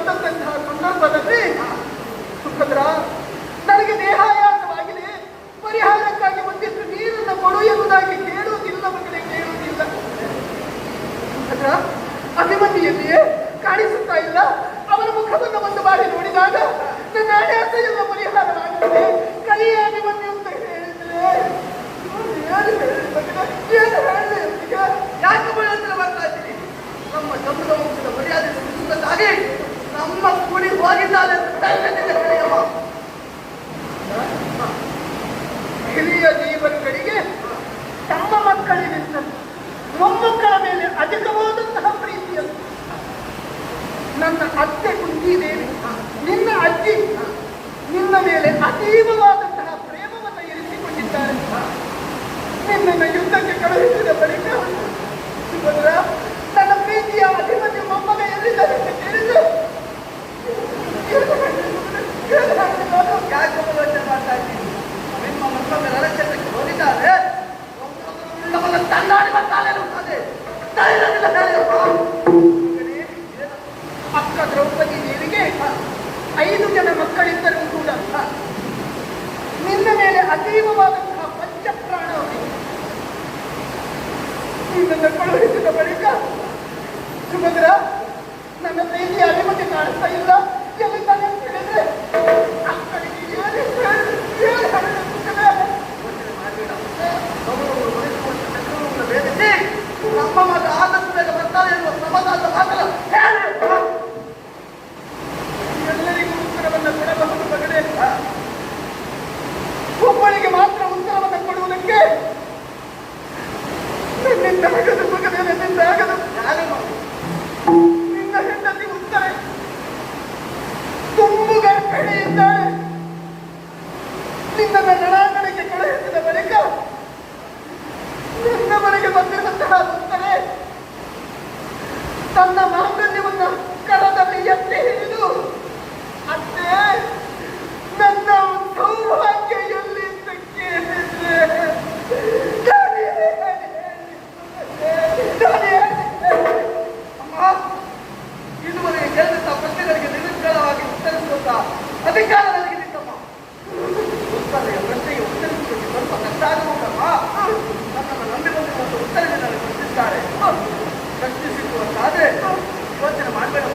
ಬಂದಂತಹ ಸಂದರ್ಭದಲ್ಲಿ ಸುಖದ್ರ ನನಗೆ ದೇಹಾಯಾಸವಾಗಿದೆ, ಪರಿಹಾರಕ್ಕಾಗಿ ಒಂದಿಷ್ಟು ನೀರನ್ನು ಕೊಡು ಎನ್ನುವುದಾಗಿ ಕೇಳುವುದಿಲ್ಲ ಮಗಳೇ, ಕೇಳುವುದಿಲ್ಲ. ಸುಖದ್ರ ಅಭಿಮನ್ಯಲ್ಲಿಯೇ ಕಾಣಿಸುತ್ತಾ ಇಲ್ಲ. ಅವರ ಮುಖವನ್ನು ಒಂದು ಬಾರಿ ನೋಡಿದಾಗ ನನ್ನ ಆಯಾಸ ಎಲ್ಲ ಪರಿಹಾರವಾಗುತ್ತದೆ. ಕಲಿಯ ಅಭಿಮನ್ಯು ಅಂತ ಹೇಳಿದ್ರೆ ಯಾಕೆ ಹತ್ರ ಬರ್ತಾ ಇದ್ದೀನಿ? ನಮ್ಮ ಜಮ್ಮುದ ವಂಶದ ಮರ್ಯಾದೆ ಉಳಿಸುವುದಕ್ಕಾಗಿ ನಮ್ಮ ಕುಡಿ ಹೋಗಿದ್ದಾರೆ. ಹಿರಿಯ ಜೀವನಗಳಿಗೆ ತಮ್ಮ ಮಕ್ಕಳಿಗಿಂತ ಮೊಮ್ಮಕ್ಕಳ ಮೇಲೆ ಅಧಿಕವಾದಂತಹ ಪ್ರೀತಿಯನ್ನು ನನ್ನ ಅತ್ತೆ ಕುಂತಿದೇವಿ, ನಿನ್ನ ಅಜ್ಜಿ ನಿನ್ನ ಮೇಲೆ ಅತೀವವಾದಂತಹ ಪ್ರೇಮವನ್ನು ಇರಿಸಿಕೊಂಡಿದ್ದಾರೆ. ನಿನ್ನನ್ನು ಯುದ್ಧಕ್ಕೆ ಕಳುಹಿಸಿದ ಬಳಿಕ ಸುಭದ್ರ ನನ್ನ ಪ್ರೀತಿಯ ಅಭಿಮನ್ಯು ಮೊಮ್ಮಗ ಎಲ್ಲಿದ್ದಾರೆ ಅಂತ ಕೇಳಿದೆ. ಯಾಕೆ ಮಾಡ್ತಾ ಇದ್ದೀನಿ? ನಿಮ್ಮ ಮಕ್ಕಳ ರಣಕ್ಷೇತ್ರಕ್ಕೆ ಹೋಗಿದ್ದಾರೆ. ತಂದಾಡಿ ಬರ್ತಾನೆ. ಅಕ್ಕ ದ್ರೌಪದಿ ದೇವಿಗೆ 5 ಜನ ಮಕ್ಕಳಿದ್ದರೂ ಕೂಡ ನಿನ್ನ ಮೇಲೆ ಅತೀವವಾದಂತಹ ಪಂಚಪ್ರಾಣ ನಿನ್ನನ್ನು ಕಳುಹಿಸಿದ ಬಳಿಕ ಸುಭದ್ರ ನನ್ನ ಪ್ರೀತಿಯ ಅಭಿಮತಿ ಕಾಣಿಸ್ತಾ ಇಲ್ಲ. ಎಲ್ಲಿದ್ದಾನೆ ಅಂತ ಹೇಳಿದ್ರೆ ಅಕ್ಕಳಿಗೆ ನಮ್ಮ ಮಗ ಆದಷ್ಟು ಬೇಗ ಬರ್ತಾರೆ ಎನ್ನುವ ಸಮಾಧಾನದ ಮಾತಲ್ಲ ಎಲ್ಲರಿಗೂ ಉತ್ತರವನ್ನು ಕೊಡಬಹುದು ಮಗಳೇ. ಒಬ್ಬಳಿಗೆ ಮಾತ್ರ ಉತ್ತರವನ್ನು ಕೊಡುವುದಕ್ಕೆ ನಿನ್ನಿಂದ ಆಗದು ಮಗನೇ, ನಿನ್ನಿಂದ ಆಗದು. ನಿನ್ನ ಹೆಂಡತಿ ಉತ್ತರ ತುಂಬು ಗರ್ಭಿಣಿಯಿದ್ದಾಳೆ. ನಿನ್ನನ್ನು ರಣಾಂಗಣಕ್ಕೆ ಕಳುಹಿಸಿದ ಬಳಿಕ ನಿನ್ನ ಮನೆಗೆ ಬಂದಿರುವಂತಹ ಉತ್ತರೆ ತನ್ನ ಮಾಂಗಲ್ಯವನ್ನು ಕರದಲ್ಲಿ ಎತ್ತಿ ಹಿಡಿದು ಅತ್ತೆ ನನ್ನ ಸೌಭಾಗ್ಯ ಎಲ್ಲಿ ಅಂತ ಕೇಳಿದ್ರೆ ಅಮ್ಮ, ಇದುವರೆಗೆ ಕೇಳಿದಂತಹ ಪ್ರಶ್ನೆಗಳಿಗೆ ನಿರುತ್ತರವಾಗಿ ಉತ್ತರಿಸುವಂತಹ ಅಧಿಕಾರ ನನಗೆ